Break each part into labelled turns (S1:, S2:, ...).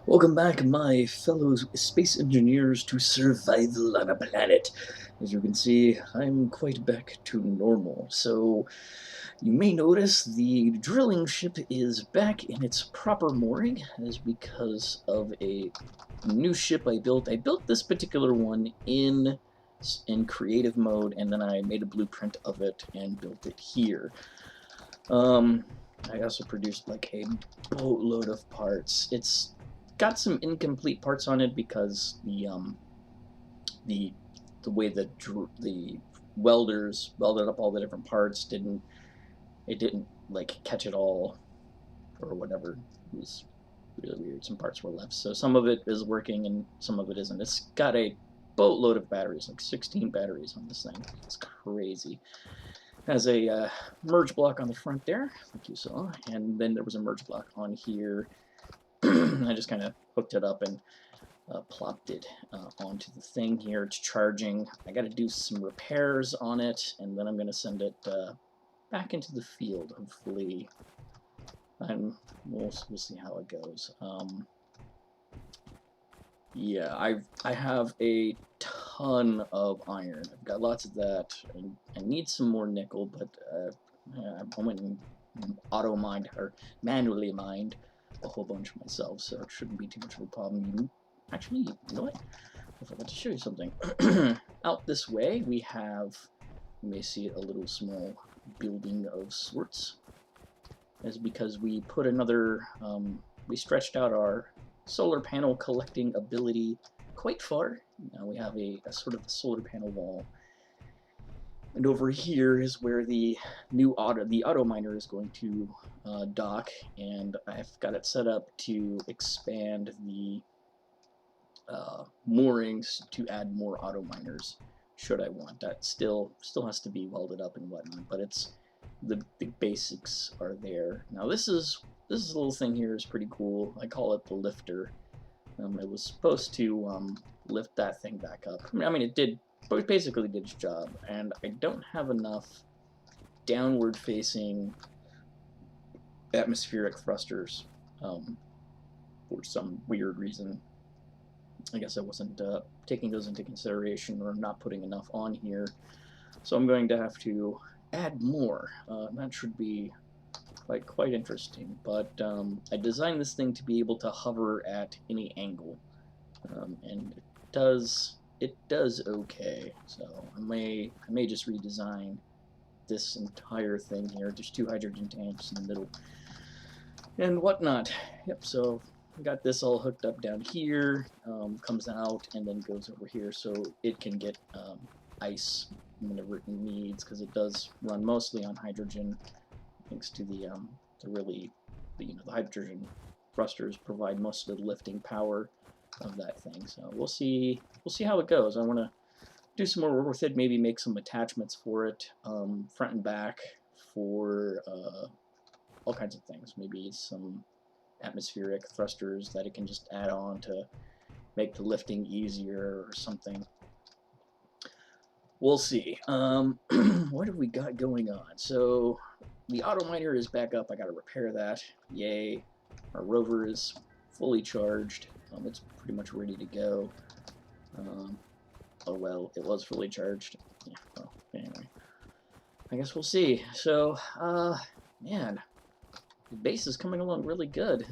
S1: Welcome back, my fellow space engineers, to survival on a planet. As you can see, I'm quite back to normal. So, you may notice the drilling ship is back in its proper mooring, as because of a new ship I built. I built this particular one in creative mode, and then I made a blueprint of it and built it here. I also produced like a boatload of parts. It's got some incomplete parts on it because the the way that the welders welded up all the different parts didn't like catch it all or whatever. It was really weird. Some parts were left, so some of it is working and some of it isn't. It's got a boatload of batteries, like 16 batteries on this thing. It's crazy. Has a merge block on the front there, like you saw, and then there was a merge block on here. I just kind of hooked it up and plopped it onto the thing here. It's charging. I got to do some repairs on it, and then I'm going to send it back into the field, hopefully. And we'll see how it goes. Yeah, I have a ton of iron. I've got lots of that. I need some more nickel, but I went and auto mined or manually mined a whole bunch myself, so it shouldn't be too much of a problem. Actually, you know what? I forgot to show you something. Out this way, we have, you may see a little small building of sorts. That's because we put another, we stretched out our solar panel collecting ability quite far. Now we have a sort of a solar panel wall. And over here is where the auto miner is going to dock, and I've got it set up to expand the moorings to add more auto miners should I want. That still has to be welded up and whatnot, but it's the basics are there. Now this little thing here is pretty cool. I call it the lifter. It was supposed to lift that thing back up. I mean, it basically did its job, and I don't have enough downward-facing atmospheric thrusters for some weird reason. I guess I wasn't taking those into consideration or not putting enough on here. So I'm going to have to add more. That should be quite interesting. But I designed this thing to be able to hover at any angle, and it does okay. So I may just redesign this entire thing here. There's 2 hydrogen tanks in the middle and whatnot. Yep. So I got this all hooked up down here. Comes out and then goes over here, so it can get ice whenever it needs, because it does run mostly on hydrogen, thanks to the the hydrogen thrusters provide most of the lifting power of that thing. So we'll see how it goes. I want to do some more work with it, maybe make some attachments for it, front and back, for all kinds of things. Maybe some atmospheric thrusters that it can just add on to make the lifting easier or something. We'll see. What have we got going on? So the auto miner is back up. I got to repair that. Yay. Our rover is fully charged. It's pretty much ready to go. Oh well, it was fully charged. Yeah, well, anyway. I guess we'll see. So, man, the base is coming along really good.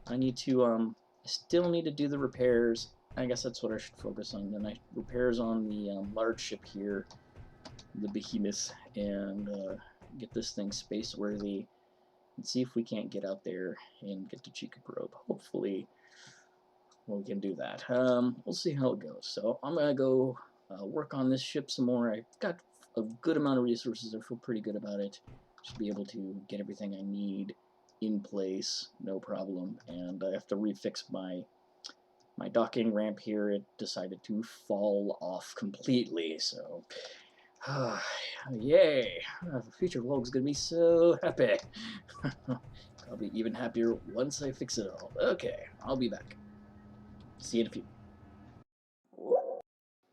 S1: I need to, I still need to do the repairs. I guess that's what I should focus on. Then repairs on the large ship here, the behemoth, and get this thing space worthy, and see if we can't get out there and get to Chica Probe. Hopefully, we can do that. We'll see how it goes. So I'm gonna go work on this ship some more. I've got a good amount of resources. I feel pretty good about it. Should be able to get everything I need in place, no problem. And I have to refix my docking ramp here. It decided to fall off completely, so yay, the future vlog's gonna be so happy. I'll be even happier once I fix it all. Okay, I'll be back. See you in a few.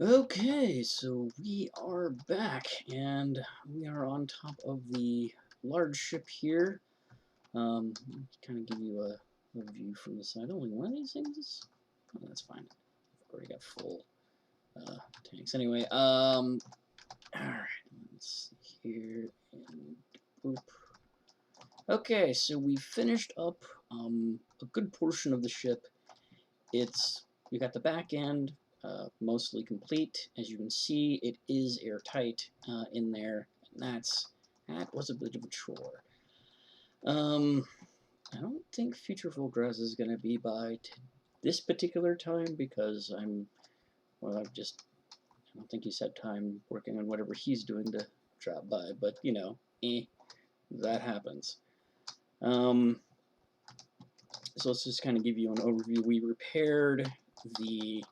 S1: Okay, so we are back, and we are on top of the large ship here. Kind of give you
S2: view from the side. Only one of these things is... Oh, that's fine. I've already got full tanks. Anyway, alright, let's see here, and boop. Okay, so we finished up a good portion of the ship. We got the back end mostly complete. As you can see, it is airtight in there, and that was a bit of a chore. I don't think future Volgras is going to be by this particular time because I don't think he's had time working on whatever he's doing to drop by, but you know, that happens. So let's just kind of give you an overview. We repaired the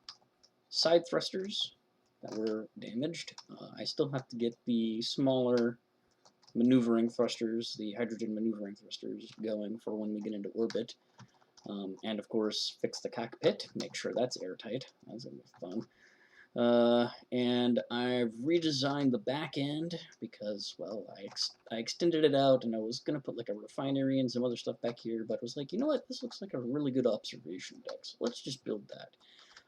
S2: side thrusters that were damaged. I still have to get the smaller maneuvering thrusters, the hydrogen maneuvering thrusters, going for when we get into orbit. And of course, fix the cockpit, make sure that's airtight. That's gonna be fun. And I've redesigned the back end because, well, I extended it out and I was going to put like a refinery and some other stuff back here, but I was like, you know what, this looks like a really good observation deck, so let's just build that.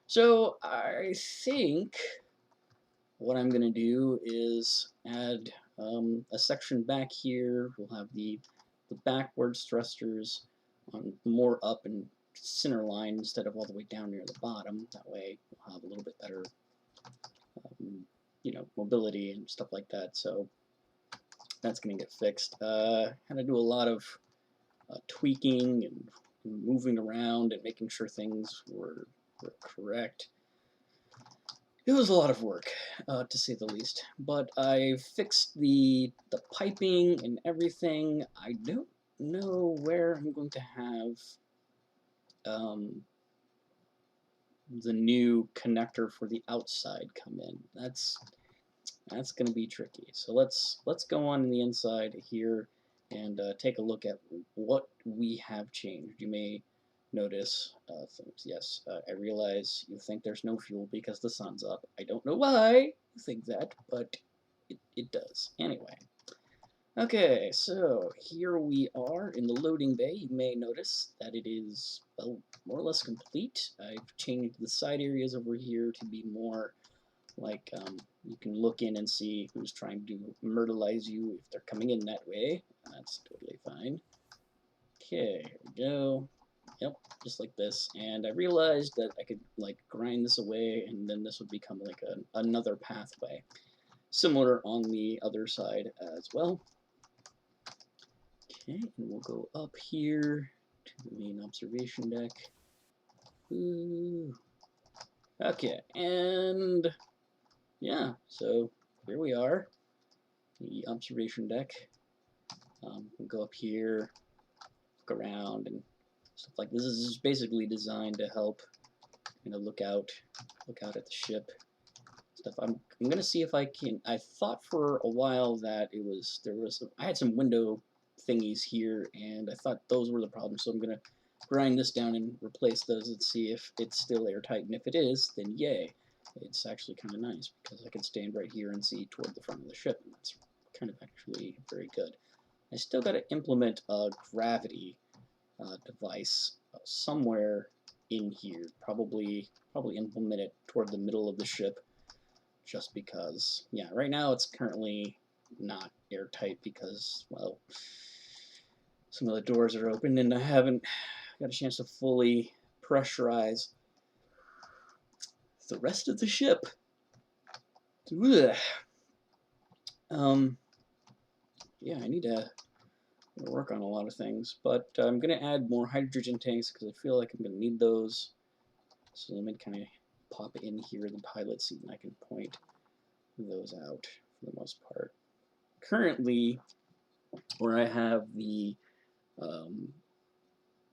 S2: So I think what I'm going to do is add a section back here. We'll have the backwards thrusters more up and center line instead of all the way down near the bottom. That way we'll have a little bit better you know, mobility and stuff like that. So that's going to get fixed. Had to do a lot of tweaking and moving around and making sure things were correct. It was a lot of work, to say the least. But I fixed the piping and everything. I don't know where I'm going to have the new connector for the outside come in. That's going to be tricky. So let's go on the inside here and take a look at what we have changed. You may notice things. Yes, I realize you think there's no fuel because the sun's up. I don't know why you think that, but it does. Anyway. Okay, so here we are in the loading bay. You may notice that it is, well, more or less complete. I've changed the side areas over here to be more like you can look in and see who's trying to myrtleize you if they're coming in that way. That's totally fine. Okay, here we go. Yep, just like this. And I realized that I could like grind this away and then this would become like another pathway. Similar on the other side as well. Okay, and we'll go up here to the main observation deck. Ooh. Okay, and yeah, so here we are, the observation deck. We'll go up here, look around, and stuff like this. This is basically designed to help, you know, look out at the ship. Stuff. I'm gonna see if I can. I thought for a while that I had some window thingies here, and I thought those were the problem. So I'm gonna grind this down and replace those and see if it's still airtight. And if it is, then yay. It's actually kind of nice because I can stand right here and see toward the front of the ship, and that's kind of actually very good. I still got to implement a gravity device somewhere in here. Probably implement it toward the middle of the ship, just because. Yeah, right now it's currently not airtight because, well, some of the doors are open and I haven't got a chance to fully pressurize the rest of the ship. Ugh. Yeah, I need to work on a lot of things, but I'm going to add more hydrogen tanks because I feel like I'm going to need those. So let me kind of pop in here in the pilot seat and I can point those out for the most part. Currently, where I have the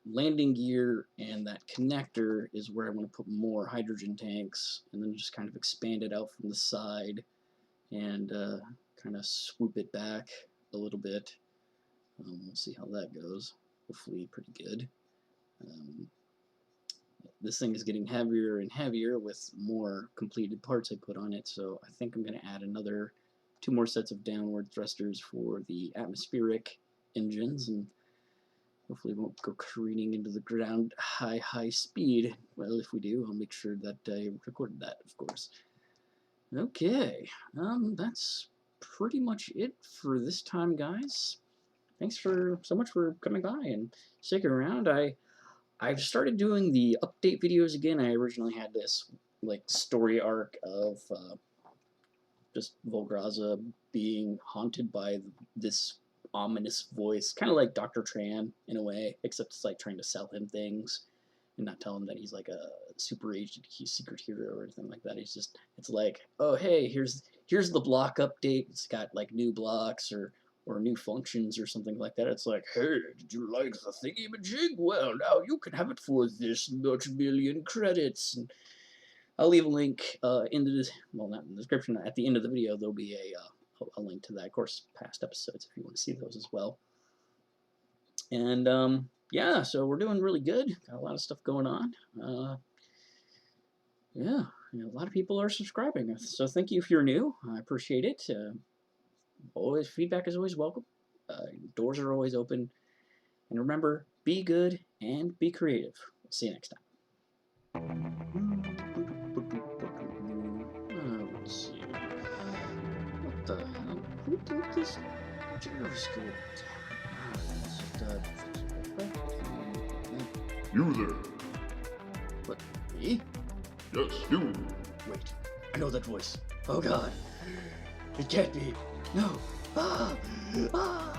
S2: landing gear and that connector is where I want to put more hydrogen tanks and then just kind of expand it out from the side and kind of swoop it back a little bit. We'll see how that goes. Hopefully pretty good. This thing is getting heavier and heavier with more completed parts I put on it, so I think I'm going to add another 2 more sets of downward thrusters for the atmospheric engines, and Hopefully we won't go careening into the ground high speed. Well, if we do, I'll make sure that I recorded that, of course. Okay, that's pretty much it for this time, guys. Thanks so much for coming by and sticking around. I've started doing the update videos again. I originally had this like story arc of just Volgraza being haunted by this ominous voice, kind of like Dr. Tran in a way, except it's like trying to sell him things and not tell him that he's like a super agent, he's secret hero or anything like that. It's like, oh hey, here's the block update. It's got like new blocks or new functions or something like that. It's like, hey, did you like the thingy-majig? Well, now you can have it for this much million credits. And I'll leave a link in the not in the description. At the end of the video, there'll be a link to that. Of course, past episodes if you want to see those as well. And yeah, so we're doing really good. Got a lot of stuff going on. Yeah, a lot of people are subscribing. So thank you if you're new. I appreciate it. Always feedback is always welcome. Doors are always open. And remember, be good and be creative. We'll see you next time. Let's see. What the hell? Who did this gyroscope?
S3: You there?
S2: What, me?
S3: Yes, you.
S2: Wait, I know that voice. Oh god. It can't be. No. Ah! Ah!